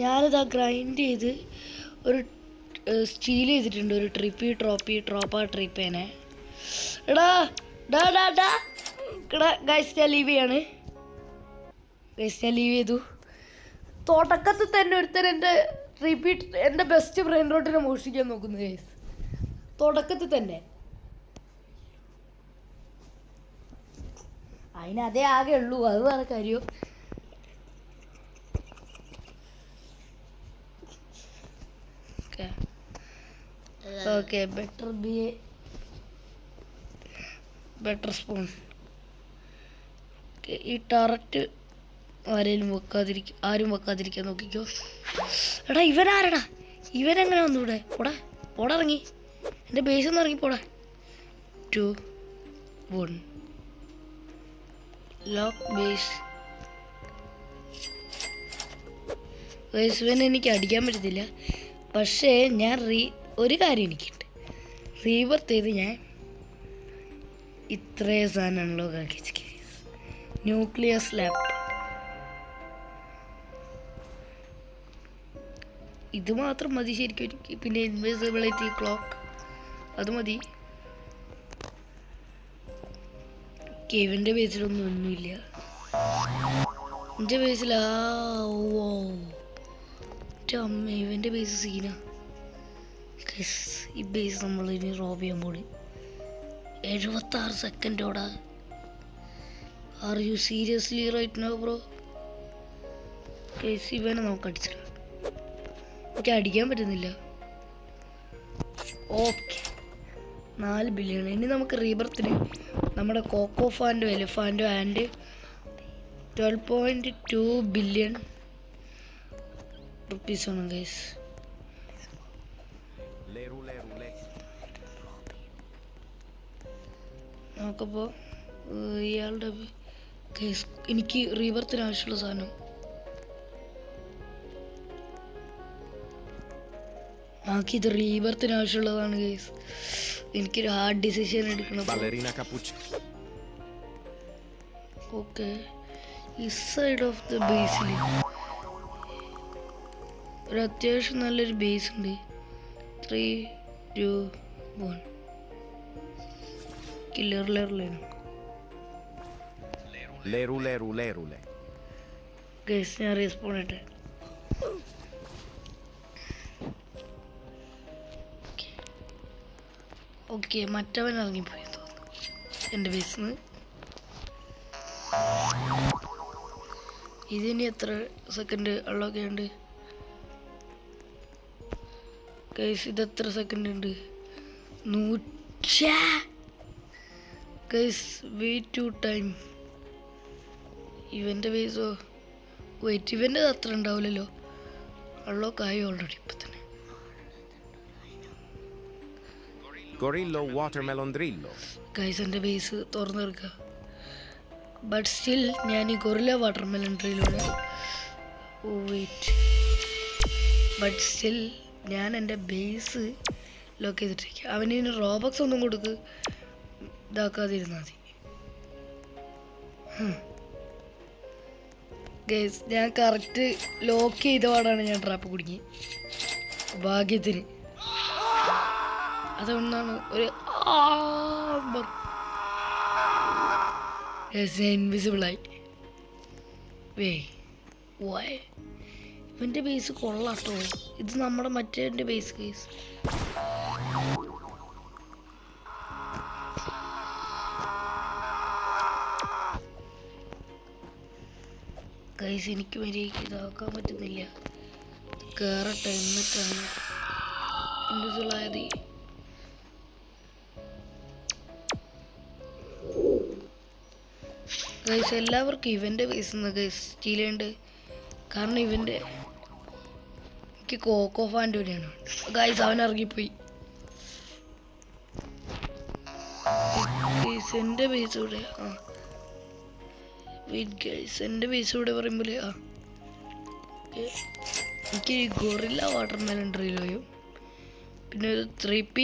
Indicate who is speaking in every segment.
Speaker 1: ഞാനിതാ ഗ്രൈൻഡ് ചെയ്ത് ഒരു സ്റ്റീൽ ചെയ്തിട്ടുണ്ട്, ഒരു ട്രിപ്പേനെ. എടാ ഗൈസ് ഞാൻ ലീവ് ചെയ്യാണ്. ലീവ് ചെയ്തു. തുടക്കത്തിൽ തന്നെ ഒരുത്തൻ എൻ്റെ ബെസ്റ്റ് ബ്രെയിൻ റോട്ടിനെ മോഷ്ടിക്കാൻ നോക്കുന്നു ഗൈസ്. തുടക്കത്തിൽ തന്നെ അതിനതേ ആകെ ഉള്ളൂ, അത് വേറെ കാര്യം. Okay better spoon. ഈ ടററ്റ് ആരും വെക്കാതിരിക്കാൻ നോക്കിക്കോ. എടാ ഇവനാരടാ? ഇവനെങ്ങനെ വന്നു ഇവിടെ? പോടാ ഇറങ്ങി, എൻ്റെ ബേസിൽ നിന്ന് ഇറങ്ങി പോടാ. 2 1 ലോക്ക് ബേസ്. ഇവനെ എനിക്ക് അടിക്കാൻ പറ്റത്തില്ല, പക്ഷേ ഞാൻ ഒരു കാര്യം എനിക്കുണ്ട്. റീബർത്ത് ചെയ്ത് ഞാൻ ഇത്രയും സാധനമാണല്ലോ കാണിച്ചു. ന്യൂക്ലിയർ സ്ലാബ് ഇത് മാത്രം മതി ശരിക്കും എനിക്ക്. പിന്നെ ഇൻവിസിബിലിറ്റി ക്ലോക്ക് അത് മതി. ഇവൻ്റെ ബേസിലൊന്നും ഒന്നുമില്ല. എൻ്റെ ബേസിൽ അമ്മ ഇവൻ്റെ ബേസ് സീന. ഈ ബേസ് നമ്മൾ ഇനി റോബ് ചെയ്യാൻ പോണി. 76 സെക്കൻഡോടാ. Are you seriously right now bro? കേസ് ഇവനെ നമുക്ക് അടിച്ചില്ല, എനിക്ക് അടിക്കാൻ പറ്റുന്നില്ല. Okay 4 billion. ഇനി നമുക്ക് റീബർത്തിന് നമ്മുടെ Cocofanto Elefanto and 12.2 billion rupees ആണ് ഗൈസ്. നമുക്കപ്പോൾ ഇയാളുടെ കേസ് എനിക്ക് റീബർത്തിന് ആവശ്യമുള്ള സാധനം നമുക്കിത് റീബർത്തിന് ആവശ്യമുള്ളതാണ് കേസ്. എനിക്കൊരു ഹാർഡ് ഡിസിഷൻ എടുക്കണം. ഓക്കെ ഈ സൈഡ് ഓഫ് ദ ബേസിൽ ഒരു അത്യാവശ്യം നല്ലൊരു ബേസ് ഉണ്ട്. 3 2 1 ഞാൻ റെസ്പോണ്ട് ഇട്ടെ. ഓക്കെ മറ്റവൻ ഇറങ്ങിപ്പോയി തോന്നുന്നു എൻ്റെ ബേസിൽ നിന്ന്. ഇതിന് എത്ര സെക്കൻഡ് ഉള്ളതൊക്കെ ഉണ്ട് ഗൈസ്? ഇത് എത്ര സെക്കൻഡ് ഉണ്ട്? 100 ഗൈസ്. Wait to time. ഇവൻ്റെ ബേസോ വെയിറ്റ് ഇവൻ്റെ അത്ര ഉണ്ടാവില്ലല്ലോ. വെള്ളമൊക്കെ ആയി ഓൾറെഡി ഇപ്പം തന്നെ. ഗൈസ് എൻ്റെ ബേസ് തുറന്നെടുക്കുക. ബട്ട് സ്റ്റിൽ ഞാൻ ഈ ഗൊറില്ല വാട്ടർമെലൺ ഡ്രില്ലാണ്. വെയിറ്റ് ബട്ട് സ്റ്റിൽ ഞാൻ എൻ്റെ ബേസ് ലോക്ക് ചെയ്തിട്ടിരിക്കുക. അവന് റോബക്സ് ഒന്നും കൊടുക്ക് ഇതാക്കാതിരുന്നാൽ മതി. ഗൈസ് ഞാൻ കറക്റ്റ് ലോക്ക് ചെയ്ത പാടാണ് ഞാൻ ട്രാപ്പ് കുടുങ്ങി ഭാഗ്യത്തിന്. അതുകൊണ്ടാണ് ഒരു ഇൻവിസിബിളായി. ഇവൻ്റെ ബേസ് കൊള്ളാട്ടോ. ഇത് നമ്മുടെ മറ്റേ ബേസ് കേസ്. ഗൈസ് എനിക്ക് മര്യാദയ്ക്ക് ഇതാക്കാൻ പറ്റുന്നില്ല. കയറട്ടെ എന്നിട്ടാണ് ഇൻവിസിബിളായത്. ഗൈസ് എല്ലാവർക്കും ഇവൻ്റെ ബേസ് നിന്ന് ഗൈസ് സ്റ്റീൽ ഉണ്ട്. കാരണം ഇവൻ്റെ എനിക്ക് കോക്കോ ഫാൻ്റെ കൂടെയാണ് ഗൈസ്. അവൻ ഇറങ്ങിപ്പോയി ഗൈസ്. എൻ്റെ ബേസ് കൂടെ വെയിറ്റ് ഗൈസ്. എൻ്റെ ബേസ് കൂടെ പറയുമ്പോൾ എനിക്ക് ഗൊറില്ല വാട്ടർമെലൺ ഡ്രില്ലോയും പിന്നെ ഒരു 3P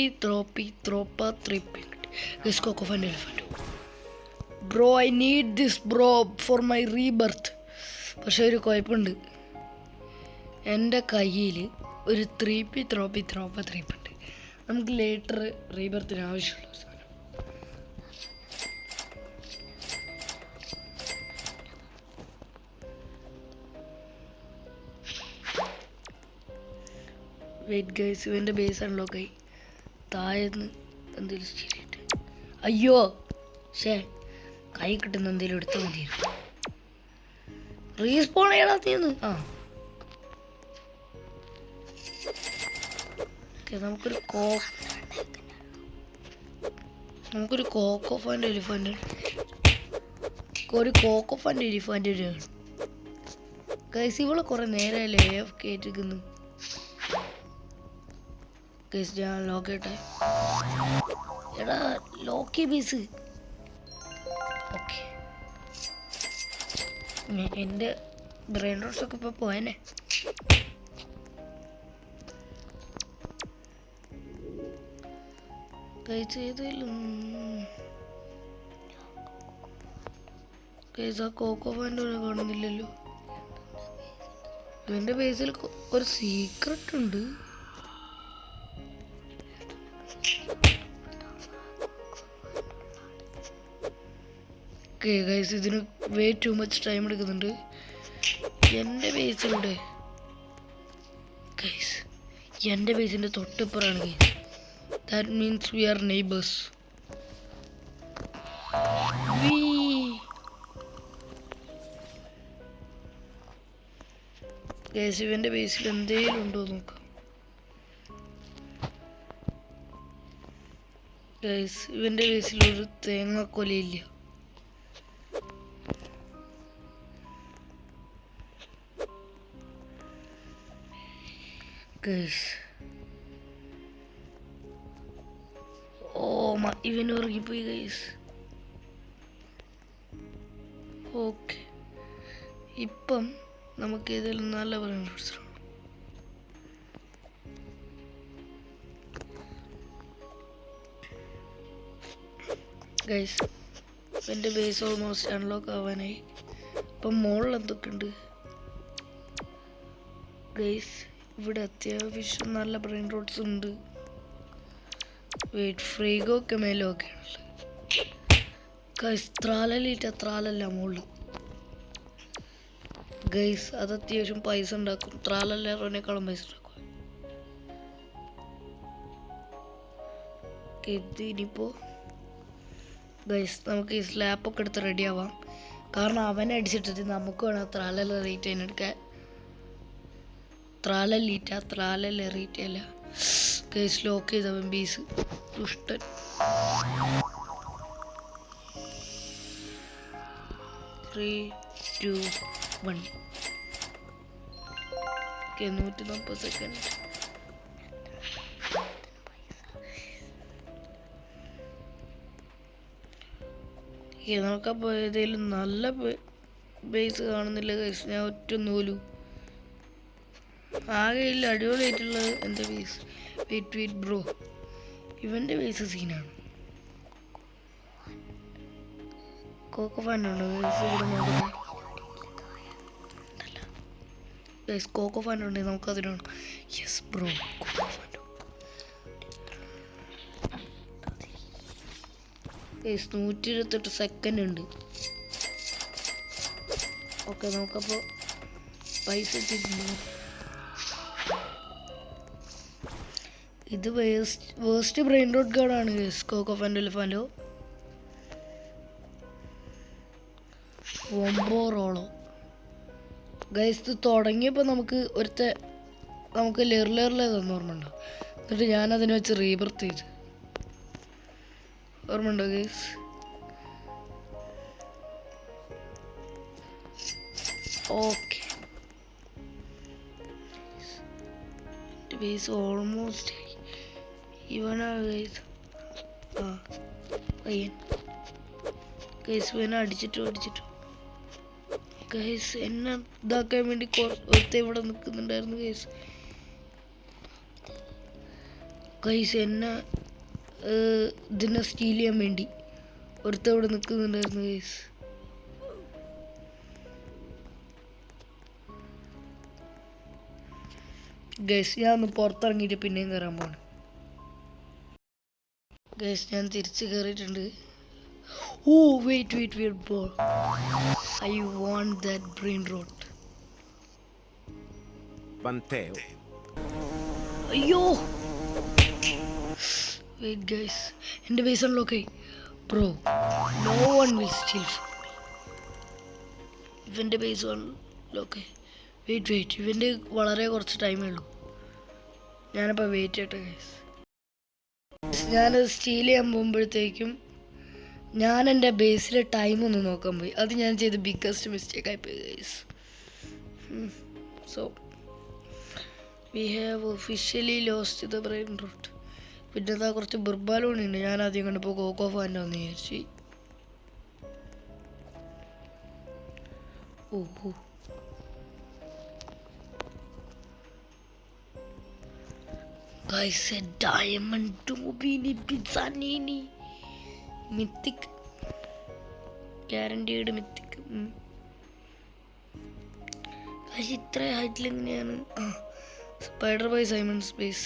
Speaker 1: കിട്ടി guys. Cocofanto Elefanto. Bro I need this bro for my rebirth. പക്ഷെ ഒരു കുഴപ്പമുണ്ട്, എൻ്റെ കയ്യിൽ ഒരു 3P ഉണ്ട്. നമുക്ക് ലേറ്റർ റീബർത്തിന് ആവശ്യമുള്ള സാധനം. വെയിറ്റ് ഗൈസ്, ഇവൻ്റെ ബേസ് അൺലോക്ക് ആയി. താഴെന്ന് എന്തെങ്കിലും ശരിയിട്ട് അയ്യോ ശേ കൈ കിട്ടുന്ന എന്തെങ്കിലും എടുത്താൽ മതിയായിരുന്നു. റീസ്പോൺ ചെയ്യണത്തിന്ന് നമുക്കൊരു കോക്കോ ഫാൻ്റെ എലിഫൻ്റ് വേണം ഗൈസ്. ഇവളെ കുറെ നേരമല്ലേ കേട്ടിരിക്കുന്നു ഗൈസ്. ഞാൻ ലോക്ക് ചെയ്യട്ടെ. എടാ ലോക്കി ബേസ്. ഓക്കെ, എൻ്റെ ബ്രെയിൻ റോട്ട്സ് ഒക്കെ ഇപ്പോൾ പോയനെ. കഴിച്ചതിലും കേസ് ആ കോക്കോ ഫാൻ്റെ കാണുന്നില്ലല്ലോ. എൻ്റെ ബേസിൽ ഒരു സീക്രട്ട് ഉണ്ട്. ഓക്കെ ഗൈസ്, ഇതിന് വേ ടു മച്ച് ടൈം എടുക്കുന്നുണ്ട്. എൻ്റെ ബേസിലൂടെ ഗൈസ്, എൻ്റെ ബേസിൻ്റെ തൊട്ടിപ്പുറമാണ് guys. That means we are neighbours. Guys, ഇവൻ്റെ ബേസിൽ എന്തെങ്കിലും ഉണ്ടോ നോക്കാം. ഗൈസ്, ഇവൻ്റെ ബേസിൽ ഒരു തേങ്ങാക്കൊലയില്ല. ഗൈസ്, ഇവന് ഉറങ്ങിപ്പോയി ഗൈസ്. ഓക്കെ, ഇപ്പം നമുക്ക് ഏതെങ്കിലും നല്ല പറയുന്ന ഗൈസ്. എൻ്റെ ബേസ് ഓൾമോസ്റ്റ് അൺലോക്ക് ആവാനായി. ഇപ്പം മുകളിൽ എന്തൊക്കെയുണ്ട് ഗൈസ്? ഇവിടെ അത്യാവശ്യം നല്ല ബ്രെയിൻ റോട്ട്സ് ഉണ്ട്. വെയിറ്റ്, ഫ്രീഗോ ഒക്കെ മേലെ ഒക്കെയാണല്ലോ ഗൈസ്. ത്രാലല്ല മുകളിൽ ഗൈസ്. അത് അത്യാവശ്യം പൈസ ഉണ്ടാക്കും. ത്രാലല്ലേക്കാളും പൈസ ഉണ്ടാക്കും. ഇനിയിപ്പോൾ ഗൈസ് നമുക്ക് ഈ സ്ലാപ്പൊക്കെ എടുത്ത് റെഡി ആവാം. കാരണം അവനെ അടിച്ചിട്ടിട്ട് നമുക്ക് വേണം ത്രാലല്ല റേറ്റ് അതിനെടുക്കാൻ. ത്രാലല്ല റേറ്റ് അല്ല ഗൈസ്. ലോക്ക് ചെയ്തവൻ ബീസ് ദുഷ്ടൻ. 3, 2, 1. 140 സെക്കൻഡ്. നമുക്കപ്പോൾ ഏതെങ്കിലും നല്ല ബേസ് കാണുന്നില്ല ഗൈസ്. ഞാൻ ഒറ്റ നൂലു ആകെ ഇല്ല. അടിപൊളിയായിട്ടുള്ളത് എൻ്റെ ബേസ്. വെയിറ്റ് ബ്രോ, ഇവൻ്റെ ബേസ് സീനാണ്. കോക്കോ ഫാനുണ്ട് ഗൈസ്. ഇവിടെ നോക്കുന്നത് ഗൈസ്, കോക്കോ ഫാനുണ്ട്. നമുക്കതിനാണ്. Yes bro, Cocofanto guys. 128 second ഉണ്ട്. ഓക്കെ, നമുക്കപ്പോൾ പൈസ എത്തിയിട്ടുണ്ട്. ഇത് വേസ്റ്റ് ബ്രെയിൻ റോട്ട് ഗാർഡാണ് ഗൈസ്. കോക്കോ ഫാൻ്റെ എലിഫാൻറ്റോ റോളോ ഗൈസ്. ഇത് തുടങ്ങിയപ്പോൾ നമുക്ക് ലെറിലെ തന്ന ഓർമ്മയുണ്ടോ? എന്നിട്ട് ഞാനതിനെ വെച്ച് റീബർത്ത് ചെയ്ത് ഓർമ്മയുണ്ടോ ഗൈസ്? ഓക്കെ, എൻ്റെ ബേസ് ഓൾമോസ്റ്റ് ഇവനാണ് ഗൈസ്. പയ്യൻ ഗൈസ്, ഇവനെ അടിച്ചിട്ടു ഗൈസ്. എന്നെ ഇതാക്കാൻ വേണ്ടി ഒരുത്ത ഇവിടെ നിൽക്കുന്നുണ്ടായിരുന്നു ഗൈസ്. എന്നെ ഇതിനെ സ്റ്റീൽ ചെയ്യാൻ വേണ്ടി ഒരുത്ത ഇവിടെ നിൽക്കുന്നുണ്ടായിരുന്നു ഗൈസ്. ഗൈസ് ഞാൻ ഒന്ന് പുറത്തിറങ്ങിയിട്ട് പിന്നെയും കയറാൻ പോവാണ്. ഗൈസ് ഞാൻ തിരിച്ച് കയറിയിട്ടുണ്ട്. Oh wait bro, I want that brain rot.
Speaker 2: Vanteo.
Speaker 1: അയ്യോ വെയിറ്റ് ഗൈസ്, എൻ്റെ ബേസ് അൺലോക്ക് ആയി bro. No one will steal ഇവൻ്റെ ബേസ് അൺലോക്ക് ആയി. വെയിറ്റ് ഇവൻ്റെ വളരെ കുറച്ച് ടൈമേ ഉള്ളൂ. ഞാനപ്പോൾ വെയിറ്റ് ചെയ്യട്ടെ ഗൈസ്. ഞാനത് സ്റ്റീൽ ചെയ്യാൻ പോകുമ്പോഴത്തേക്കും ഞാൻ എൻ്റെ ബേസിലെ ടൈം ഒന്ന് നോക്കാൻ പോയി. അത് ഞാൻ ചെയ്ത ബിഗ്ഗസ്റ്റ് മിസ്റ്റേക്ക് ആയിപ്പോയി guys. So we have officially lost the brain rot. പിന്നെ എന്താ കുറച്ച് ബുർബാലോണി ഉണ്ട്. ഞാൻ ആദ്യം കണ്ടപ്പോൾ കോക്കോ ഫാൻ്റെ ഒന്ന് വിചാരിച്ചു. ഓഹോ guys, a diamond Tobini Pizzanini mythic, guaranteed mythic. guys ഇത്ര ഹൈറ്റിൽ എങ്ങനെയാണ്? Spider by Simon space.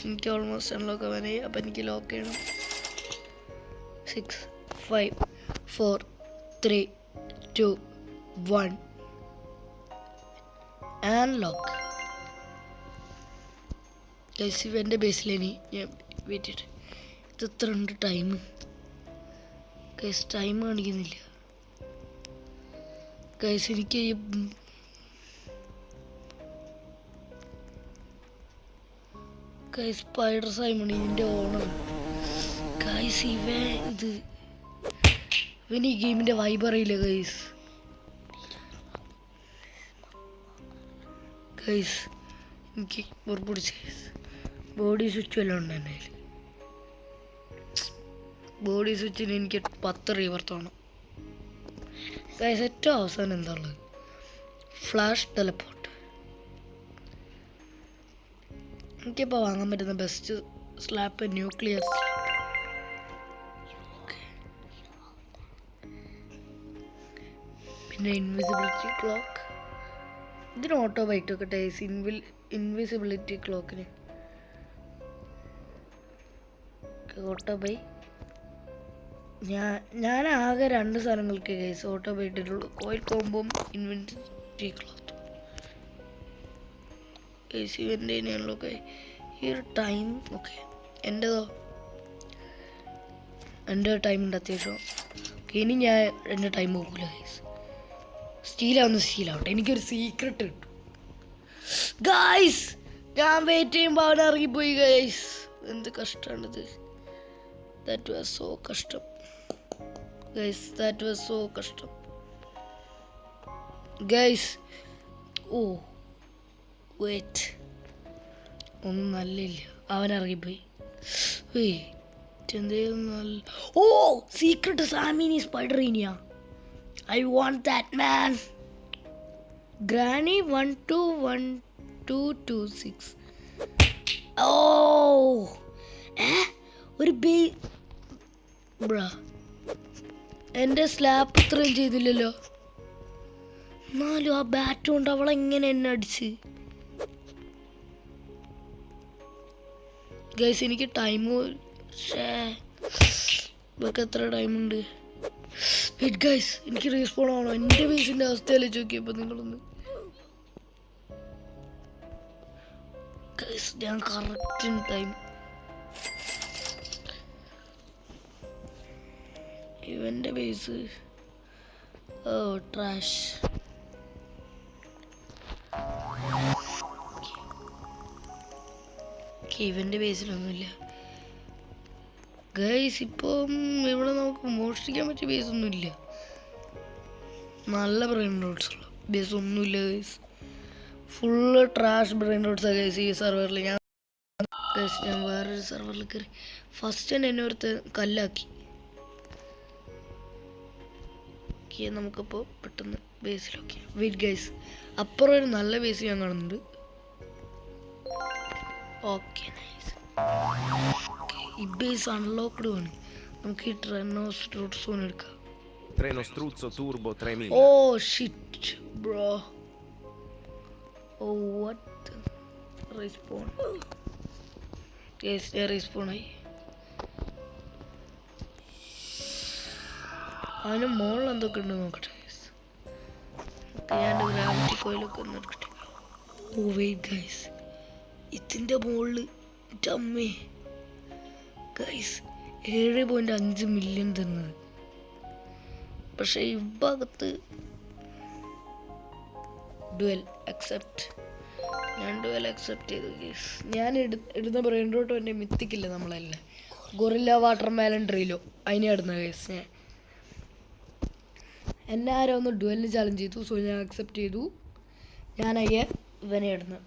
Speaker 1: എനിക്ക് ഓൾമോസ്റ്റ് അൺലോക്ക് ആവാനായി. അപ്പം എനിക്ക് ലോക്ക് ചെയ്യണം. 6 5 4 3 2 1 ആൻഡ് ലോക്ക്. ഗൈസ് ഇവൻ്റെ ബേസിലേനി ഞാൻ വെയിറ്റ് ചെയ്തിട്ട് ഇത് എത്ര ഉണ്ട് ടൈം? ഗൈസ് ടൈം കാണിക്കുന്നില്ല. ഗൈസ് എനിക്ക് ഗൈസ് സ്പൈഡർ സൈമൺ ഇതിൻ്റെ ഓണർ. ഗൈസ് ഇവൻ ഈ ഗെയിമിൻ്റെ വൈബ് അറിയില്ല ഗൈസ്. എനിക്ക് പൊടിച്ച് ബോഡി സ്വിച്ച് വല്ലതും ഉണ്ട് എൻ്റെ കയ്യിൽ. ബോഡി സ്വിച്ചിന് എനിക്ക് 10 റീവർത്തോണം ഗൈസ്. ഏറ്റവും അവസാനം എന്താ ഉള്ളത്? Flash teleport. എനിക്കിപ്പോൾ വാങ്ങാൻ പറ്റുന്ന ബെസ്റ്റ് സ്ലാപ്പ് ന്യൂക്ലിയർ സ്ലാപ്പ്. പിന്നെ ഇൻവിസിബിലിറ്റി ക്ലോക്ക്. ഇതിന് ഓട്ടോ ബൈറ്റ് ഒക്കെ ടേസ്. ഇൻവിസിബിലിറ്റി ക്ലോക്കിന് ഓട്ടോ ബൈ. ഞാൻ ആകെ 2 സാധനങ്ങൾക്ക് കേസ് ഓട്ടോ ബൈ ഇട്ടിട്ടുള്ളൂ. കോയിൽ കോമ്പും ഇൻവിസിബിലിറ്റി ക്ലോത്ത്. കേസ് ഇവൻ്റെ ഒക്കെ ഈ ഒരു ടൈം ഓക്കെ. എൻ്റെ ടൈം ഉണ്ട് അത്യാവശ്യം. ഇനി ഞാൻ എൻ്റെ ടൈം നോക്കില്ല കേസ്. സ്റ്റീലാവട്ടെ. എനിക്കൊരു സീക്രട്ട് കിട്ടും ഗൈസ്. ഞാൻ വെയിറ്റ് ചെയ്യുമ്പോൾ അവൻ ഇറങ്ങിപ്പോയി ഗൈസ്. എന്ത് കഷ്ടമാണിത്. ദാറ്റ് വാസ് സോ കഷ്ടം ഗൈസ്. ദാറ്റ് വാസ് സോ കഷ്ടം ഗൈസ്. ഓ വെയിറ്റ്, ഒന്നും നല്ലില്ല. അവൻ ഇറങ്ങിപ്പോയി. എന്തേലും നല്ല. ഓ secret സാമിനി സ്പൈഡറീനിയ. I want that man. Granny 121226. Oh, ഒരു ബ്രാ. എൻ്റെ സ്ലാപ്പ് ഇത്രയും ചെയ്തില്ലല്ലോ. എന്നാലും ആ ബാറ്റ് കൊണ്ട് അവളെങ്ങനെ എന്നെ അടിച്ച്. ഗൈസ് എനിക്ക് ടൈം ഇതൊക്കെ എത്ര ടൈമുണ്ട്? വെയിറ്റ് ഗൈസ്, എനിക്ക് റീസ്പോൺ ആവണോ? എൻ്റെ ബേസിൻ്റെ അവസ്ഥയല്ലേ ചോദിക്കിയപ്പോൾ നിങ്ങളൊന്ന്. ഗൈസ് ഞാൻ കറക്റ്റ് ടൈം. ഇവൻ്റെ ബേസ് ട്രാഷ്. ഇവൻ്റെ ബേസിലൊന്നുമില്ല ഗൈസ്. ഇപ്പം ഇവിടെ നമുക്ക് മോഷ്ടിക്കാൻ പറ്റിയ ബേസൊന്നുമില്ല. നല്ല ബ്രെയിൻ റോഡ്സുള്ള ബേസൊന്നുമില്ല ഗൈസ്. ഫുള്ള് ട്രാഷ് ബ്രെയിൻ റോഡ്സാണ് ഗൈസ് ഈ സെർവറിൽ. ഞാൻ വേറൊരു സെർവറിൽ കയറി ഫസ്റ്റ് തന്നെ എന്നെ ഒരുത്ത് കല്ലാക്കി. നമുക്കിപ്പോൾ പെട്ടെന്ന് ബേസിലൊക്കെ വെയിറ്റ് ഗൈസ്. അപ്പുറം ഒരു നല്ല ബേസ് ഞാൻ കാണുന്നുണ്ട്. Okay nice. ഈ ബേസ് അൺലോക്ക്ഡ് ആണ്. നമുക്ക് ഈ ട്രെനോസ് റൂട്ട് സോൺ എടുക്കാം.
Speaker 2: Treno struzzo turbo 3000.
Speaker 1: Oh shit bro. Oh what respawn yes respawn ആയി. അതിന് മുകളിൽ എന്തൊക്കെ ഉണ്ട് നോക്കട്ടെ. ഞാൻ ഗ്രാവിറ്റി കോയിലൊക്കെ ഒന്ന് എടുക്കട്ടെ. ഓ വെയിറ്റ് ഗൈസ്, ഇതിൻ്റെ മുകളിൽ അമ്മേ ഗൈസ് 7.5 മില്യൺ തന്നത്. പക്ഷെ ഈ ഭാഗത്ത് ഡുവൽ അക്സെപ്റ്റ്, ഞാൻ ഡുവൽ അക്സെപ്റ്റ് ചെയ്തു ഗൈസ്. ഞാൻ ഇടുന്ന ബ്രെയിൻ റോട്ട് എൻ്റെ മിത്തിക്കില്ല നമ്മളല്ലേ, ഗൊറില്ല വാട്ടർ മെലൺ ട്രീലോ അതിനെ ഇടുന്ന ഗൈസ്. ഞാൻ എന്നെ ആരോ ഒന്ന് ഡുവലിന് ചാലഞ്ച് ചെയ്തു, സോ ഞാൻ അക്സെപ്റ്റ് ചെയ്തു. ഞാൻ ഇവനെ ഇടുന്നു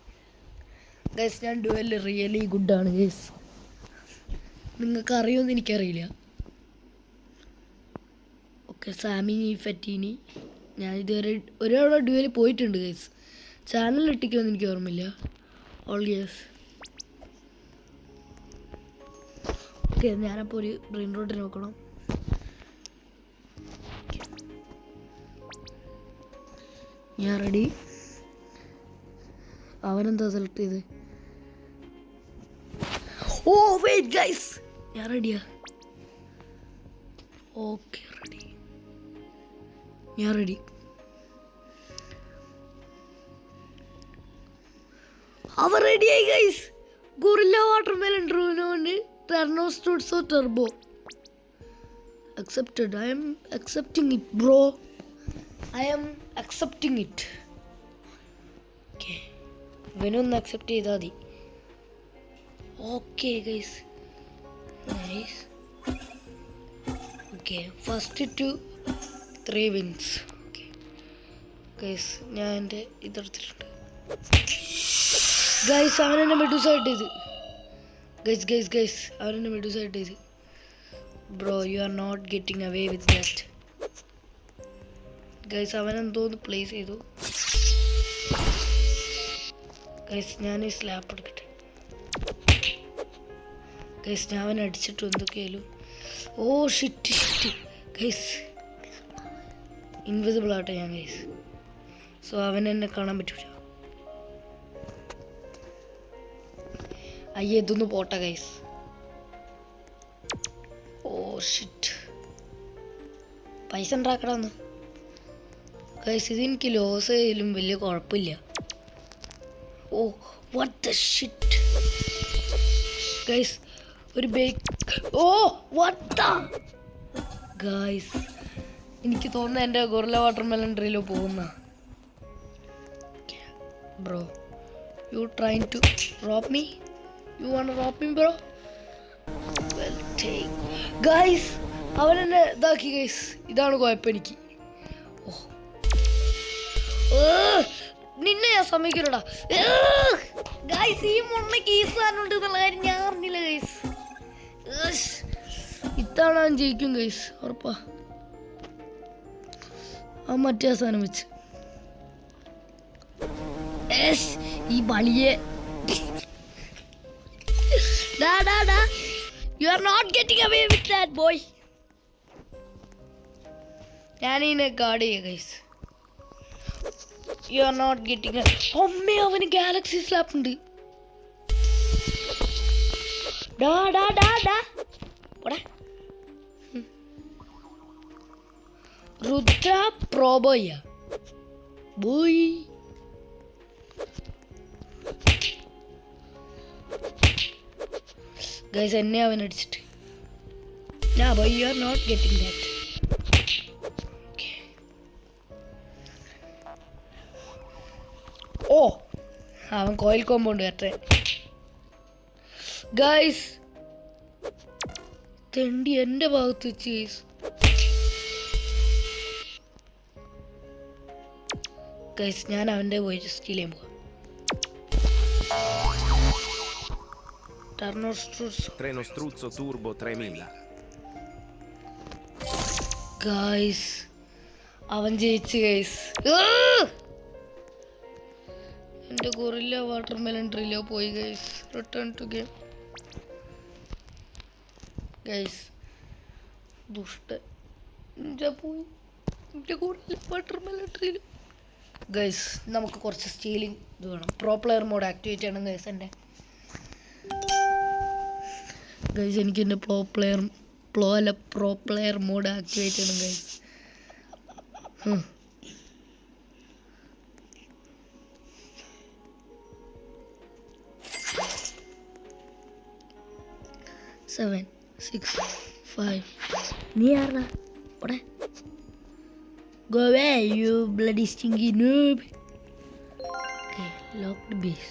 Speaker 1: ഗൈസ്. ഞാൻ ഡുവലിൽ റിയലി ഗുഡാണ് ഗൈസ്. നിങ്ങൾക്ക് അറിയുമെന്ന് എനിക്കറിയില്ല. ഓക്കെ സാമിനി ഫെറ്റീനി, ഞാൻ ഇതുവരെ ഒരാളെ ഡുവലിൽ പോയിട്ടുണ്ട് ഗൈസ്. ചാനൽ ഇട്ടിക്കുമെന്ന് എനിക്ക് ഓർമ്മയില്ല. All yes. ഓക്കെ ഞാനപ്പോൾ ഒരു ബ്രെയിൻ റോട്ട് നോക്കണം. ഞാൻ റെഡി. അവനെന്താ സെലക്ട് ചെയ്ത്? ഓ വെയിറ്റ് ഗൈസ്, ഞാൻ റെഡിയാ. ഓക്കെ റെഡി, ഞാൻ റെഡി. അവ റെഡിയായി ഗൈസ്. ഗൊറില്ല വാട്ടർമെലൺ ഡ്രൂനോന് ടെർനോസ്ട്രൂട്സോ turbo accepted. I am accepting it bro. I am accepting it. Okay, ഇവനൊന്ന് അക്സെപ്റ്റ് ചെയ്താൽ മതി. Okay guys, nice. Okay first to 3 wins. Okay guys, ഞാൻ എൻ്റെ ഇതെടുത്തിട്ടുണ്ട് ഗൈസ്. അവനെന്നെ മെഡൂസായിട്ട് ചെയ്ത് ഗൈസ് ഗൈസ് ഗൈസ്, അവനെന്നെ മെഡൂസായിട്ട് ചെയ്ത്. Bro you are not getting away with that guys. അവനെന്തോന്ന് പ്ലേസ് ചെയ്തു ഗൈസ്. ഞാൻ ഈ സ്ലാപ്പ് എടുക്കട്ടെ ഗൈസ്. ഞാൻ അവനെ അടിച്ചിട്ട് എന്തൊക്കെയായാലും. Oh shit shit guys, invisible ആട്ടെ ഞാൻ ഗൈസ്. സോ അവനെന്നെ കാണാൻ പറ്റൂല. അയ്യേ ഇതൊന്ന് പോട്ടെ ഗൈസ്. ഓ ഷിറ്റ്, പൈസ ഉണ്ടാക്കണമെന്ന് ഗൈസ്. ഇതെനിക്ക് ലോസ് ചെയ്യലും വലിയ കുഴപ്പമില്ല. Oh what the shit guys, ഒരു ബേക്ക്. ഓ വാട്ട് ദ ഗൈസ്, എനിക്ക് തോന്നുന്നു എൻ്റെ ഗൊറില്ല വാട്ടർമെലൺ ട്രീലോ പോകുന്ന. Bro you trying to rob me? You want rob me bro? Well take guys. അവനെന്നെ ഇതാക്കി ഗൈസ്. ഇതാണ് കുഴപ്പം എനിക്ക്. നിന്നെ ഞാൻ സമ്മതിക്കില്ലടാ ഗൈസ്. ഈ മുന്നക്ക് ഈ സാധനം ഉണ്ട് എന്നുള്ള കാര്യം ഞാൻ അറിഞ്ഞില്ല ഗൈസ്. ഇത്തവണ ഞാൻ ജയിക്കും ഗൈസ്, ഉറപ്പാ. ആ മറ്റേ സാധനം വെച്ച് ഈ ബളിയെ. You are not getting away with that boy. ഞാനിനെ ഗാർഡ് ചെയ്യാം guys. You are not getting a... അമ്മേ അവന് ഗാലക്സി സ്ലാപ്പ് ഉണ്ട്. രുദ്ര പ്രോബോയ ബോയ്. ഗൈസ് എന്നെ അവൻ അടിച്ചിട്ട്. Boy you are not getting that. Oh അവൻ കോയിൽ കോമ്പൗണ്ട് കയറ്റേ ഗൈസ്. തെണ്ടി എൻ്റെ ഭാഗത്ത് വെച്ച് ഗൈസ്. ഗൈസ് ഞാൻ അവൻ്റെ പോയി സ്റ്റീൽ ചെയ്യാൻ പോവാം.
Speaker 2: Treno struzzo turbo 3000.
Speaker 1: ഗൈസ് അവൻ ജയിച്ചു ഗൈസ്. എൻ്റെ ഗൊറില്ല വാട്ടർമെലൺ ട്രീലോ പോയി guys. Return to game guys. ദുഷ്ട പോയി എൻ്റെ ഗൊറില്ല വാട്ടർമെലൺ ട്രീലോ. ഗൈസ് നമുക്ക് കുറച്ച് സ്റ്റീലിംഗ് ഇത് വേണം. പ്രോ പ്ലെയർ മോഡ് ആക്ടിവേറ്റ് ചെയ്യണം ഗൈസ്. എൻ്റെ ഗൈസ് എനിക്ക് എൻ്റെ പ്രോ പ്ലെയർ മോഡ് ആക്ടിവേറ്റ് ചെയ്യണം ഗൈസ്. സെവൻ 6 5 നീ ആരാ ഇവിടെ? Go away, you bloody stinky noob. Okay, locked base.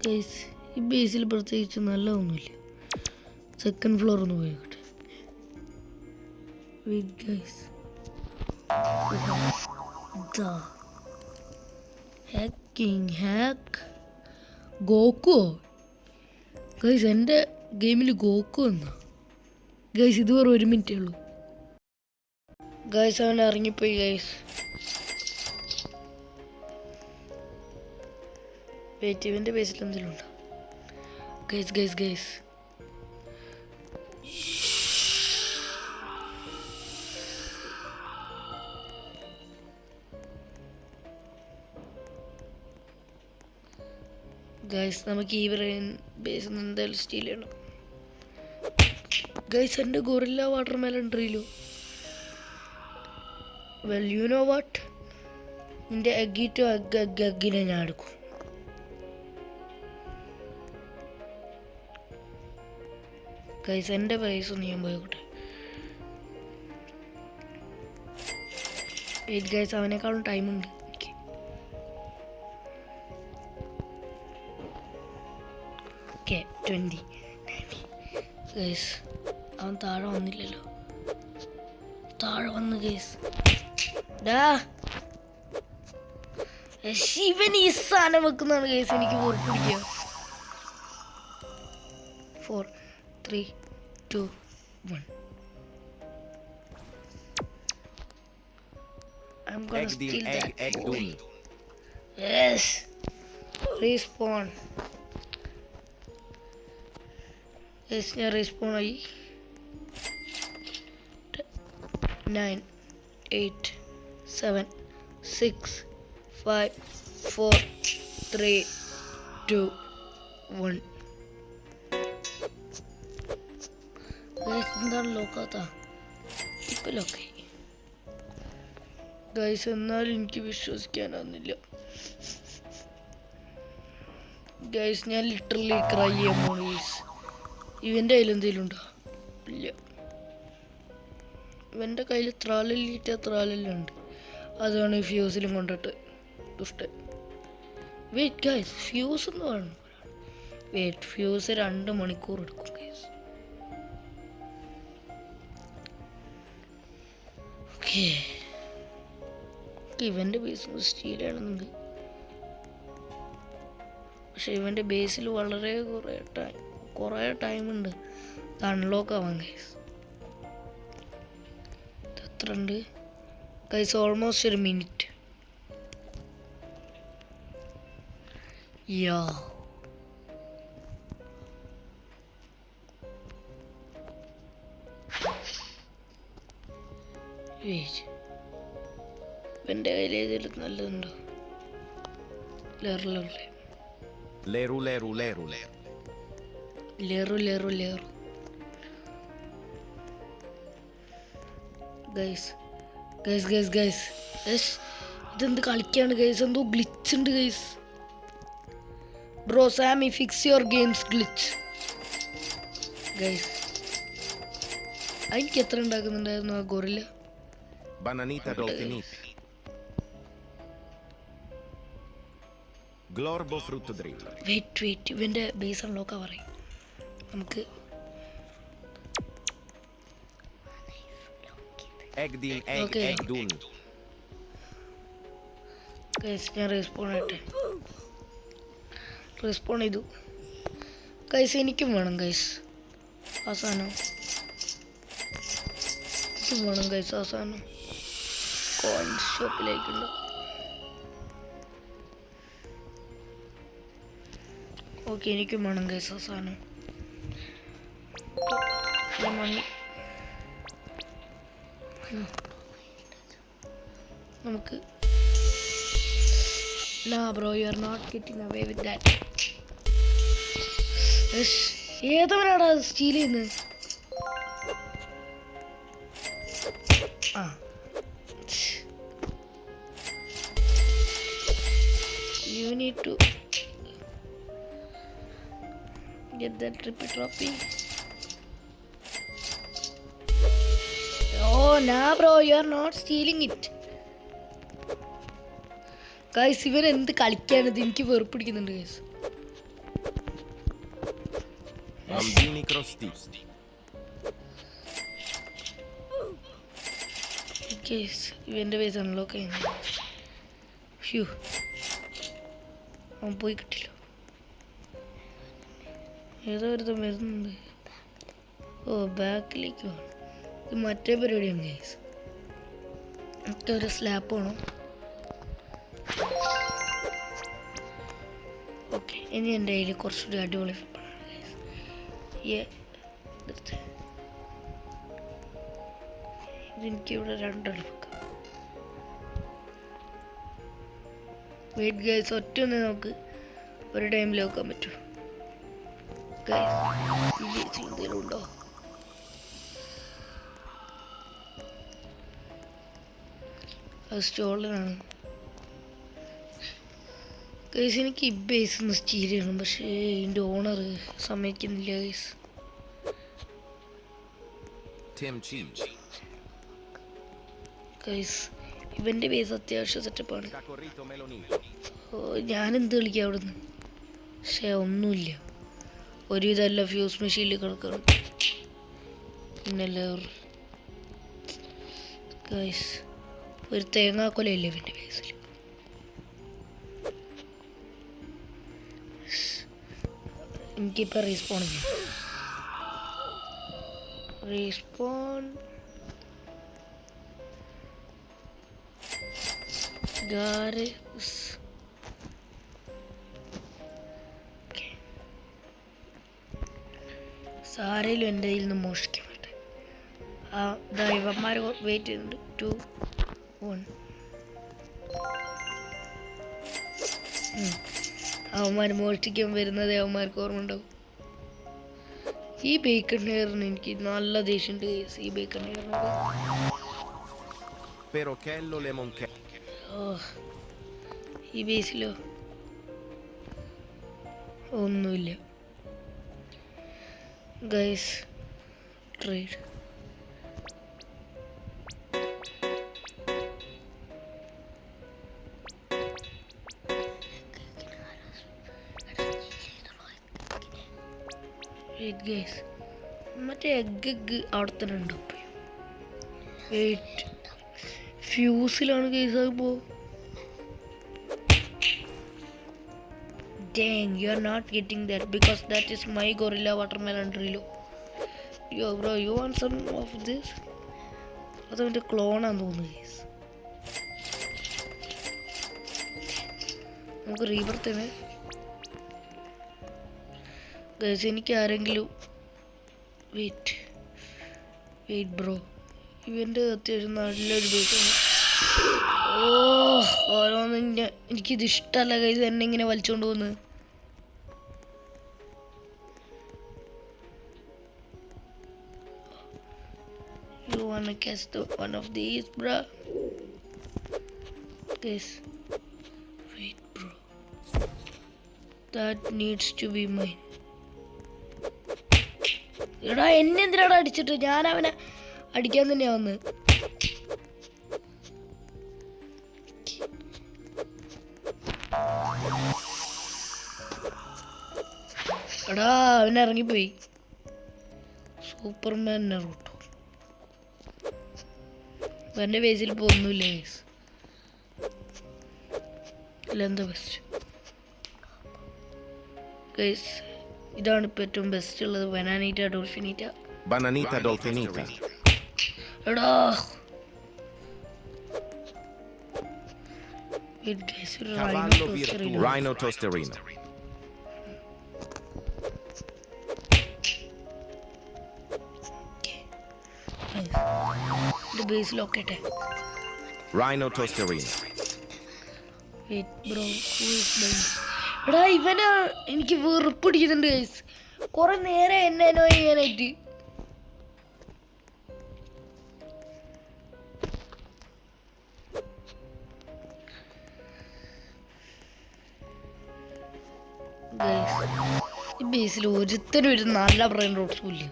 Speaker 1: Guys, ഈ ബേസിൽ പ്രത്യേകിച്ച് നല്ലതൊന്നുമില്ല. സെക്കൻഡ് ഫ്ലോർ ഒന്ന് പോയിക്കോട്ടെ. Wait guys. Hack Goku. Guys എൻ്റെ ഗെയിമിൽ ഗോക്കു എന്നാ. ഗൈസ് ഇത് വെറും 1 മിനിറ്റേ ഉള്ളൂ. ഗൈസ് അവൻ ഇറങ്ങിപ്പോയി ഗൈസ്. വെയിറ്റ് ഇവൻ്റെ ബേസിൽ എന്തെങ്കിലും ഉണ്ടോ? ഗൈസ് ഗൈസ് ഗൈസ് ഗൈസ് നമുക്ക് ഈ ബേസിൽ നിന്ന് എന്തായാലും സ്റ്റീൽ ചെയ്യണം. ഗൈസ് എൻ്റെ ഗൊറില്ല വാട്ടർ മെലൺ ട്രീലോ. വെൽ യു നോ വാട്ട്, നിൻ്റെ എഗ്ഗിട്ടോ എഗ്ഗിനെ ഞാൻ എടുക്കും. ഗൈസ് എൻ്റെ പൈസ ഒന്ന് ഞാൻ പോയിക്കോട്ടെ. വെയിറ്റ് ഗൈസ് അവനേക്കാളും ടൈമുണ്ട് എനിക്ക്. ഓക്കെ 20 ഗൈസ് അവൻ താഴെ വന്നില്ലല്ലോ. താഴെ വന്ന് ഗൈസ്. ശിവൻ ഈ സാധനം വെക്കുന്നതാണ് ഗൈസ് എനിക്ക് ഓർപ്പിടിക്കുക. 4 3 2 1 I'm gonna steal that boy. Yes, respawn. Yes, ഞാൻ respawn ആയി. 9 8 7 6 5 4 3 2 1 ഗൈസ് എന്താണ് ലോക്കാത്ത? ഇപ്പം ലോക്കായി ഗൈസ്. എന്നാലും എനിക്ക് വിശ്വസിക്കാനാവുന്നില്ല ഗൈസ്. ഞാൻ ലിറ്ററലി ക്രൈ ചെയ്യാൻ പോണു ഗൈസ്. ഇവൻ്റെ കയ്യിൽ എന്തെങ്കിലും ഉണ്ടോ? ഇല്ല. ഇവൻ്റെ കയ്യിൽ ത്രാലുണ്ട്. അതാണ് ഫ്യൂസിലും കൊണ്ടിട്ട് ദുഷ്ടൻ. വെയിറ്റ് ഗൈസ്, ഫ്യൂസ് എന്ന് പറഞ്ഞു. വെയിറ്റ്, ഫ്യൂസ് 2 മണിക്കൂർ എടുക്കും ഗൈസ്. ഓക്കെ ഇവൻ്റെ ബേസ് സ്റ്റീൽ ചെയ്യണമെന്നുണ്ട്. പക്ഷെ ഇവൻ്റെ ബേസിൽ വളരെ കുറേ ടൈമുണ്ട് ഇത് അൺലോക്ക് ആവാൻ ഗൈസ്. എത്ര ഉണ്ട് ഗൈസ്? Almost 1 minute. യാ എൻ്റെ കയ്യിൽ ഏതെങ്കിലും നല്ലതുണ്ടോ? ലെറു ഗൈസ് ഇതെന്ത് കളിക്കാണ് ഗൈസ്? എന്തോ ഗ്ലിച്ച് ഉണ്ട് guys. Bro Sammy fix your games glitch guys. എനിക്ക് എത്ര ഉണ്ടാക്കുന്നുണ്ടായിരുന്നു ആ gorilla?
Speaker 2: Bananita dolcinite. Glorbo frutto driller.
Speaker 1: Wait ഇവൻ്റെ ബേസ് അൺലോക്കാ പറയും നമുക്ക്.
Speaker 2: Egg dun.
Speaker 1: ഗൈസ് ഞാൻ റെസ്പോൺ ചെയ്തു ഗൈസ്. എനിക്കും വേണം ഗൈസ് ആ സാധനം. എനിക്കും വേണം ഗൈസ് ആ സാധനം. കോയിൻ ഷോപ്പിലേക്കുണ്ട്. ഓക്കെ എനിക്കും വേണം ഗൈസ് ആ സാധനം. മണി നമുക്ക് Nah bro, you are not getting away with that. ഏതവനാടാ സ്റ്റീൽ ചെയ്യുന്നത്? You need to get that triple trophy. Oh nah bro, you are not stealing it. Guys ഇവൻ എന്ത് കളിക്കാനത്? എനിക്ക് വെറുപ്പിടിക്കുന്നുണ്ട് ഗൈസ്.
Speaker 2: Bambini crosti.
Speaker 1: ഗൈസ് ഇവൻ്റെ pace unlock ചെയ്യുന്നു. Hugh, അവൻ പോയി കിട്ടില്ല. ഏതോ ഒരുത്തം വരുന്നുണ്ട്. ഓ ബാക്കിലേക്ക് പോകണം. ഇത് മറ്റേ പരിപാടിയാണ് ഗൈസ്. എനിക്ക് ഒരു സ്ലാപ്പ് വേണം. ഓക്കെ, ഇനി എൻ്റെ കയ്യിൽ കുറച്ചുകൂടി അടിപൊളി വെപ്പണാണ് ഗൈസ്. ഇതെനിക്കിവിടെ രണ്ടെണ്ണം വെക്കാം. വെയിറ്റ് ഗൈസ്, ഒറ്റ ഒന്ന് നമുക്ക് ഒരു ടൈമിൽ വെക്കാൻ പറ്റുമോ? ഗൈസ് എന്തെങ്കിലും ഉണ്ടോ? അത് സ്റ്റോളനാണ് ഗൈസ്. എനിക്ക് ഈ ബേസ് ഒന്ന് സ്റ്റീൽ ചെയ്യണം, പക്ഷേ ഇതിൻ്റെ ഓണർ സമ്മതിക്കുന്നില്ല ഗൈസ്. ഗൈസ് ഇവൻ്റെ ബേസ് അത്യാവശ്യം സെറ്റപ്പാണ്. ഓ ഞാനെന്ത് കളിക്കാം അവിടുന്ന്? പക്ഷേ ഒന്നുമില്ല, ഒരുവിധമല്ല ഫ്യൂസ് മെഷീനിൽ കിടക്കണം. പിന്നല്ല ഗൈസ് ഒരു തേങ്ങാക്കൊലയില്ലേ ഇവൻ്റെ ബേസിൽ. എനിക്കിപ്പോൾ റീസ്പോൺ ഗാരസ്. സാരയിലും എൻ്റെ കയ്യിൽ നിന്ന് മോഷ്ടിക്കാൻ പറ്റും. ഇവന്മാർ വെയിറ്റ് ചെയ്യുന്നുണ്ട്. 2 1 അവന്മാർ മോഷ്ടിക്കാൻ വരുന്നത് അവന്മാർക്ക് ഓർമ്മ ഉണ്ടാവും. ഈ ബേക്കൺ ഹെയറിന് എനിക്ക് നല്ല ദേഷ്യമുണ്ട്. ഈ ബേക്കൺ ഹെയറിനോട് ഈ ബേസിലോ ഒന്നുമില്ല ഗൈസ്. Trade guys. മറ്റേ എഗ് അവിടെ തന്നെ ഉണ്ട്. വെയിറ്റ്, ഫ്യൂസിലാണ് ഗൈസ്. അതിപ്പോ dang, you are not getting that because that is my gorilla watermelon reload. Yo bro, you want some of this? അതവൻ്റെ ക്ലോണാന്ന് തോന്നുന്നു ഗൈസ്. നമുക്ക് റീബർത്തന്നെ ഗൈസ്. എനിക്ക് ആരെങ്കിലും വെയിറ്റ് ബ്രോ, ഇവൻ്റെ അത്യാവശ്യം നല്ലൊരു ബേക്കാണ്. ഓരോന്ന് എനിക്കിത് ഇഷ്ടമല്ല ഗൈസ്, എന്നെ ഇങ്ങനെ വലിച്ചോണ്ട് പോകുന്നത്. You wanna catch one of these, bro? Guys, wait, bro. That needs to be mine. എടാ എന്നെ എന്തിനാണ് അടിച്ചിട്ട്? ഞാൻ അവനെ അടിക്കാൻ തന്നെയാ വന്ന്. എടാ അവൻ ഇറങ്ങിപ്പോയി. Superman Naruto. എൻ്റെ ബേസിൽ ഇപ്പോൾ ഒന്നുമില്ല ഗൈസ്. ഇല്ല എന്താ ബെസ്റ്റ് ഗൈസ്? ഇതാണ് ഇപ്പോൾ ഏറ്റവും ബെസ്റ്റ് ഉള്ളത്. Bananita Dolphinita.
Speaker 2: Bananita dolfinita.
Speaker 1: എടാ
Speaker 2: Cavallo virtuoso. Rhino tosterino.
Speaker 1: ബേസിലൊക്കെ
Speaker 2: Rhino Tosterino.
Speaker 1: വെയിറ്റ് ബ്രോ എടാ ഇവന് എനിക്ക് വെറുപ്പിടിക്കുന്നുണ്ട് ഗൈസ്. കുറെ നേരം എന്നെ annoy ചെയ്യാനായിട്ട്. ഈ ബേസിൽ ഒരുത്തരും ഒരു നല്ല ബ്രെയിൻ റോട്ട്സും ഇല്ല.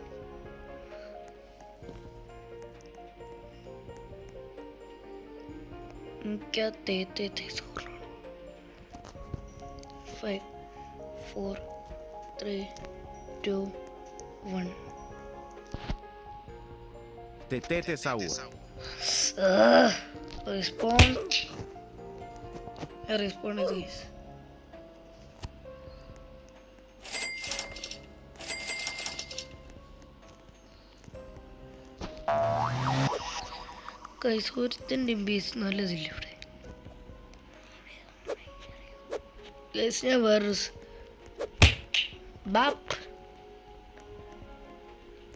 Speaker 1: എനിക്ക് 5 4 3 2 1
Speaker 2: Tetete Saur.
Speaker 1: Respond. Respond is this. Guys ഒരുത്തൻ്റെയും ബേസ് നല്ലതില്ല ഇവിടെ. ഗൈസ് ഞാൻ വേറെ ബാപ്പ്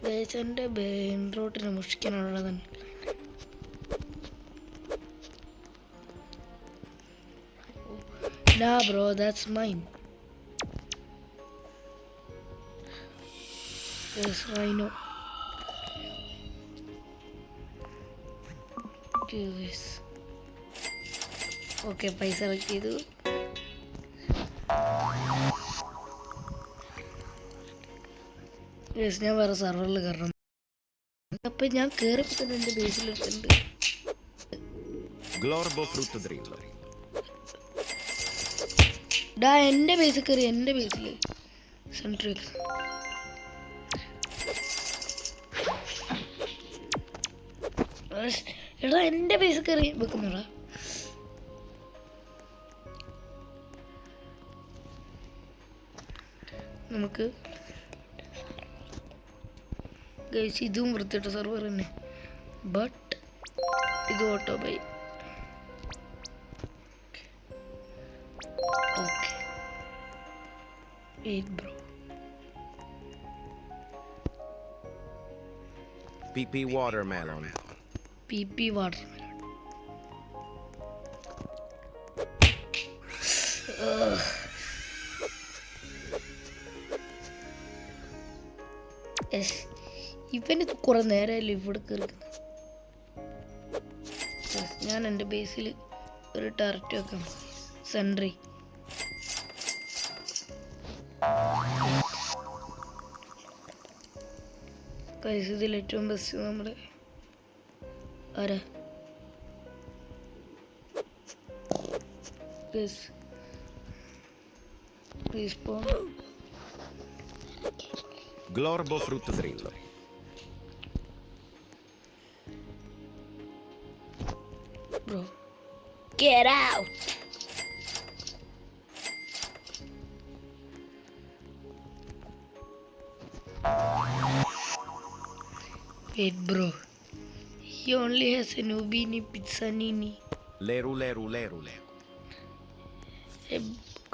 Speaker 1: ഗൈസ് എൻ്റെ മെയിൻ റോട്ടിനെ മുഷിക്കാനുള്ളത് തന്നെ. Nah bro, that's mine. Yes, Rhino. Okay, this. Okay, paisa rakkidu. Yes, ഞാൻ വേറെ സർവറിൽ കയറണം. അപ്പം ഞാൻ കയറിയപ്പോൾ തന്നെ എൻ്റെ ബേസിലെത്തുന്നുണ്ട്.
Speaker 2: Glorbo Frutto Drillo.
Speaker 1: ഡാ എൻ്റെ ബേസിൽ കയറി, എൻ്റെ ബേസിൽ സെൻട്രിൽ. എടാ എൻ്റെ ബേസിൽ കയറി വെക്കുന്നുടാ. നമുക്ക് ഗൈസ് ഇതും വൃത്തിയിട്ട സെർവർ തന്നെ, ബട്ട് ഇത് auto buy. Okay wait bro.
Speaker 2: PP Watermelon.
Speaker 1: PP water. ഇവന് കുറെ നേരമല്ലേ ഇവിടെ കയറുന്നത്. ഞാൻ എൻ്റെ ബേസിൽ ഒരു ടർറ്റ് വെക്കാം, സെൻട്രി. ഇതിൽ ഏറ്റവും ബെസ്റ്റ് നമ്മുടെ ആരാ respawn.
Speaker 2: Glorbo Frutto Drillo.
Speaker 1: Bro, get out. Wait bro, he only has a Nubini Pizzanini.
Speaker 2: Leru Leru Leru Leru.
Speaker 1: A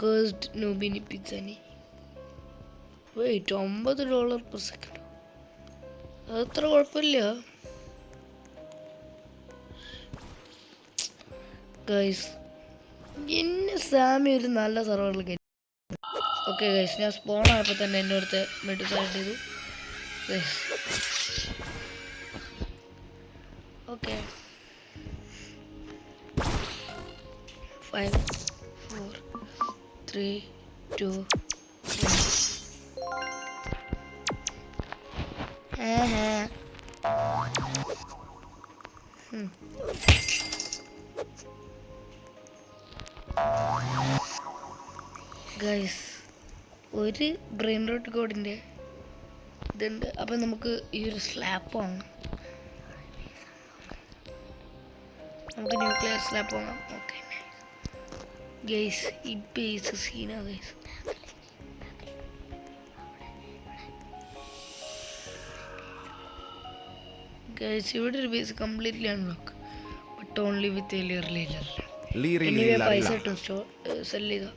Speaker 1: cursed Nubini Pizzani. Wait, $50 per second. അത്ര കുഴപ്പമില്ല ഗൈസ്. എന്നെ സാമി ഒരു നല്ല സെർവറിൽ കയറ്റി. ഓക്കെ ഗൈസ്, ഞാൻ സ്പോൺ ആയപ്പോൾ തന്നെ എൻ്റെ അടുത്ത് മെഡിസൈഡ് ചെയ്തു ഗൈസ്. ഓക്കെ 5 4 3 2 1. ഗൈസ് ഒരു ബ്രെയിൻ റോട്ട് കോഡിൻ്റെ ഇതുണ്ട്. അപ്പം നമുക്ക് ഈ ഒരു സ്ലാപ്പ് വാങ്ങാം. നമുക്ക് ന്യൂക്ലിയർ സ്ലാപ്പ് വാങ്ങാം. ഓക്കെ ഗൈസ്, ഈ ബേസ് സീനാ ഗൈസ്. ഗൈസ് ഇവിടെ ഒരു base completely unlock, but only with എലിയർ ലേലർ. എനിവേ പൈസ ഇട്ടും സെല് ചെയ്ത.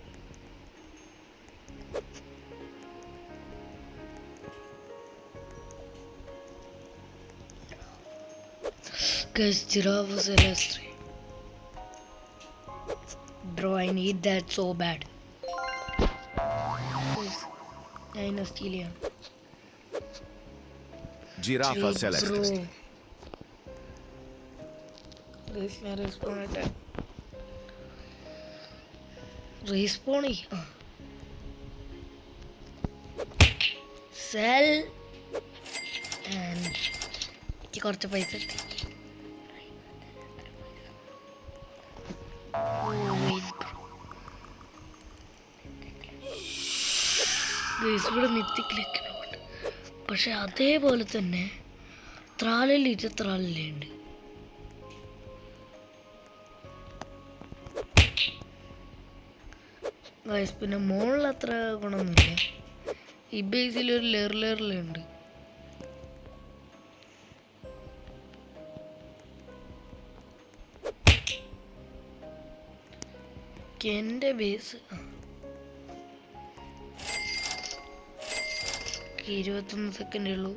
Speaker 1: ഗൈസ് ജിറാഫ് സെലസ്ട്രി Bro, I need that so bad. ഞാൻ സ്റ്റീൽ ചെയ്യാം.
Speaker 2: Giraffa celeste.
Speaker 1: ബ്രോ ഞാൻ റീസ്പോൺ ആട്ടെ. റീസ്പോൺ സെൽ ആൻഡ് കുറച്ച് പൈസ കിട്ടി. ഇവിടെ മിത്തിക്കിലേക്ക് പോകുന്നുണ്ട്. പക്ഷെ അതേപോലെ തന്നെ ത്രാലലിട്ട് ത്രാലലുണ്ട്. ഗൈസ് പിന്നെ മുകളിൽ അത്ര ഗുണമൊന്നുമില്ല. ഈ ബേസിൽ ഒരു ലെയറിലുണ്ട്. എൻ്റെ ബേസ് 21 സെക്കൻഡേ ഉള്ളൂ.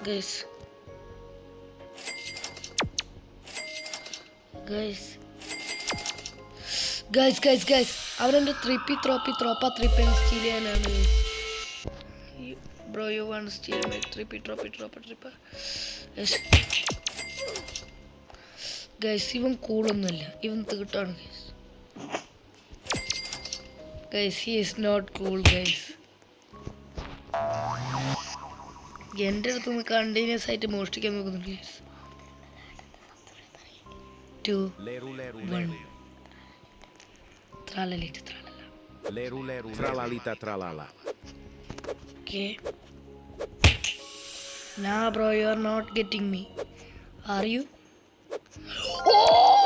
Speaker 1: ഗൈസ് അവരെൻ്റെ ത്രോപ്പ സ്റ്റീൽ ചെയ്യാനാണ്. Bro, you want to steal my tripper? Yes. Guys, even cool ഒന്നുമില്ല. ഇവൻ തീട്ടാണ് guys. He is not cool, guys. എൻ്റെ അടുത്തുനിന്ന് കണ്ടിന്യൂസ് ആയിട്ട് മോഷ്ടിക്കാൻ നോക്കുന്നുണ്ട് guys. 2 1 Tralalita tralala.
Speaker 2: Leru tralalita tralala.
Speaker 1: Okay. Nah, bro, you are not getting me. Are you? Oh!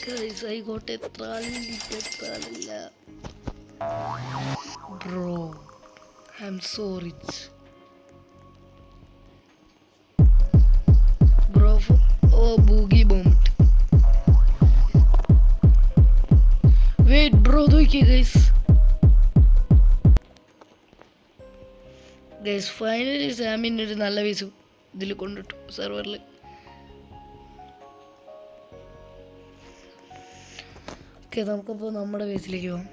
Speaker 1: Guys, I got a tralala. Bro, I'm so rich. Bro, oh, boogie bomb. Wait, bro, look guys. Guys, finally Samin ഒരു നല്ല വീസു ഇതിൽ കൊണ്ടിട്ടു സെർവറിൽ. Okay, നമുക്കിപ്പോൾ നമ്മുടെ ബേസിലേക്ക് പോകാം.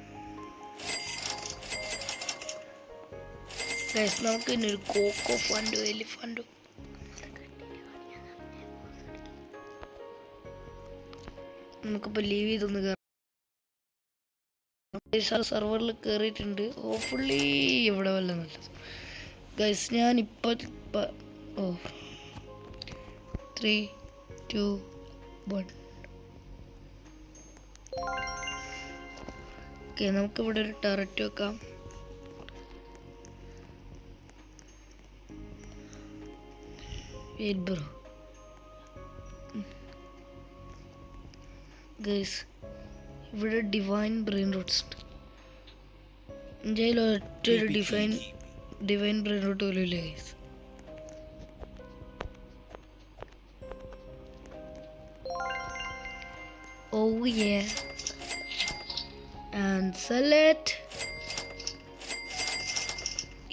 Speaker 1: Guys, നമുക്ക് ഇനി ഒരു കോക്കോ ഫണ്ടോ എലിഫണ്ടോ നമുക്കിപ്പോൾ ലീവ് ചെയ്തൊന്ന് കയറാം. സെർവറിൽ കയറിയിട്ടുണ്ട്. ഹോപ്പ്ഫുള്ളി ഇവിടെ വല്ല നല്ലത്. ഗൈസ്, ഞാനിപ്പോൾ 3 2 1 ഓക്കെ, നമുക്കിവിടെ ഒരു ടററ്റ് വെക്കാം. Wait bro. ഗൈസ്, ഇവിടെ ഡിവൈൻ ബ്രെയിൻ റൂട്ട്സ് ഉണ്ട്. എൻ്റെ കയ്യിൽ ഒറ്റൊരു ഡിവൈൻ ബ്രെയിൻ റൂട്ട് പോലും ഇല്ല guys. Oh yeah. And select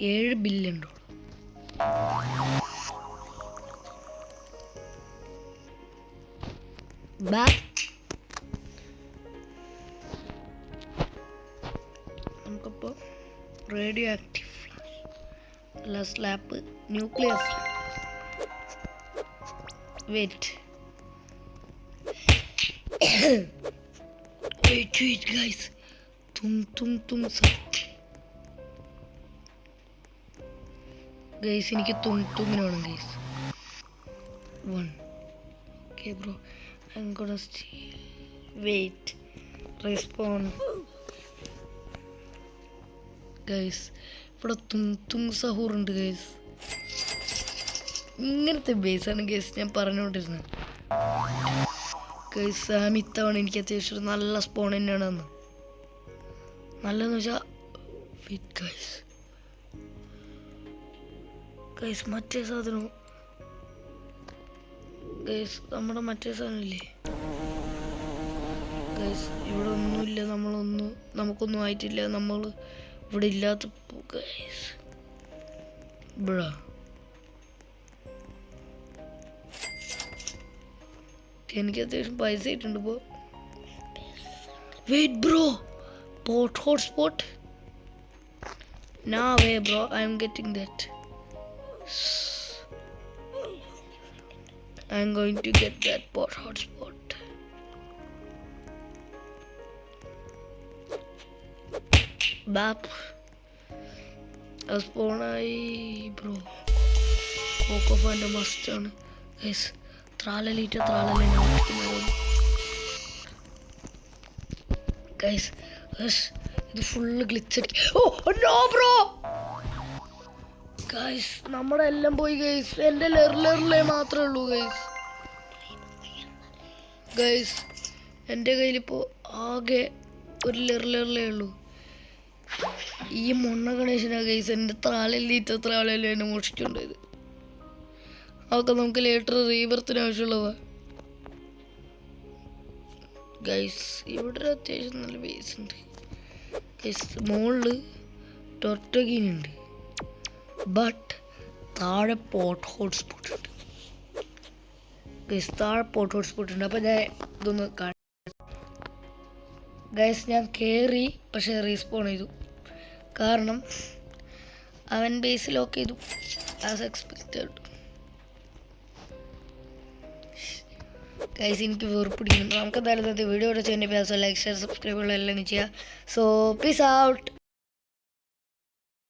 Speaker 1: 7 billion. Back. നമുക്കിപ്പോൾ റേഡിയോ ആക്റ്റീവ് അല്ല സ്ലാപ്പ് ന്യൂക്ലിയസ്. വെയിറ്റ് ഗൈസ്, തും ഗൈസ്, എനിക്ക് തുമ്മിന് വേണം ഗൈസ്. 1 okay bro, I'm gonna steal. Wait, respawn. Guys, ഇവിടെ തും സഹൂർ ഉണ്ട് ഗൈസ്. ഇങ്ങനത്തെ ബേസാണ് ഗൈസ് ഞാൻ പറഞ്ഞുകൊണ്ടിരുന്നത്. ഗൈസ്, സാം ഇത്തവണ എനിക്ക് അത്യാവശ്യം നല്ല സ്പോൺ തന്നെയാണ് അന്ന്. നല്ലതെന്ന് വെച്ചാൽ വെയിറ്റ് ഗൈസ്, മറ്റേ സാധനവും ഗൈസ് നമ്മുടെ മറ്റേ സാധനമില്ലേ ഗൈസ്, ഇവിടെ ഒന്നുമില്ല, നമുക്കൊന്നും ആയിട്ടില്ല, നമ്മൾ ഇവിടെ ഇല്ലാത്ത ഗൈസ്. ബ്രോ എനിക്ക് അത്യാവശ്യം പൈസ ആയിട്ടുണ്ട് ഇപ്പോൾ. Wait bro, pot hotspot. Nah way bro, I am getting that. I am going to get that bot hotspot. Bap. Spawn bro. Coco find a must on. Guys, tralalita. Guys, ഇത് full glitch. Oh no bro guys, നമ്മുടെ എല്ലാം പോയി guys. എൻ്റെ ലെറിലെ മാത്രമേ ഉള്ളൂ guys. എൻ്റെ കയ്യിലിപ്പോൾ ആകെ ഒരു ലെറിലേ ഉള്ളൂ. ഈ മൊണ്ണ ഗണേശനാ ഗൈസ് എൻ്റെ ത്രാളല്ലേ എന്നെ മോഷിച്ചുണ്ടായത്. അതൊക്കെ നമുക്ക് ലേറ്റർ റീബർത്തിന് ആവശ്യമുള്ളതാ ഗൈസ്. ഇവിടെ അത്യാവശ്യം നല്ല ബേസ് ഉണ്ട് ഗൈസ്. മുകളിൽ ടൊർട്ടഗീനുണ്ട്, ബട്ട് താഴെ പോട്ട് ഹോട്ട്സ്പോട്ട് ഉണ്ട് ഗൈസ്. താഴെ പോട്ട് ഹോട്ട്സ്പോട്ട് ഉണ്ട്. അപ്പോൾ ഞാൻ ഇതൊന്ന് ഗൈസ്, ഞാൻ കയറി പക്ഷേ റീസ്പോൺ ചെയ്തു. കാരണം അവൻ ബേസ് ലോക്ക് ചെയ്തു ആസ് എക്സ്പെക്റ്റഡ്. ഗൈസ് എനിക്ക് വെറുപ്പിടിക്കുന്നു. നമുക്ക് എന്തായാലും വീഡിയോ ചെയ്യുന്ന ലൈക്ക് ഷെയർ സബ്സ്ക്രൈബ് എല്ലാം ചെയ്യുക. So peace out.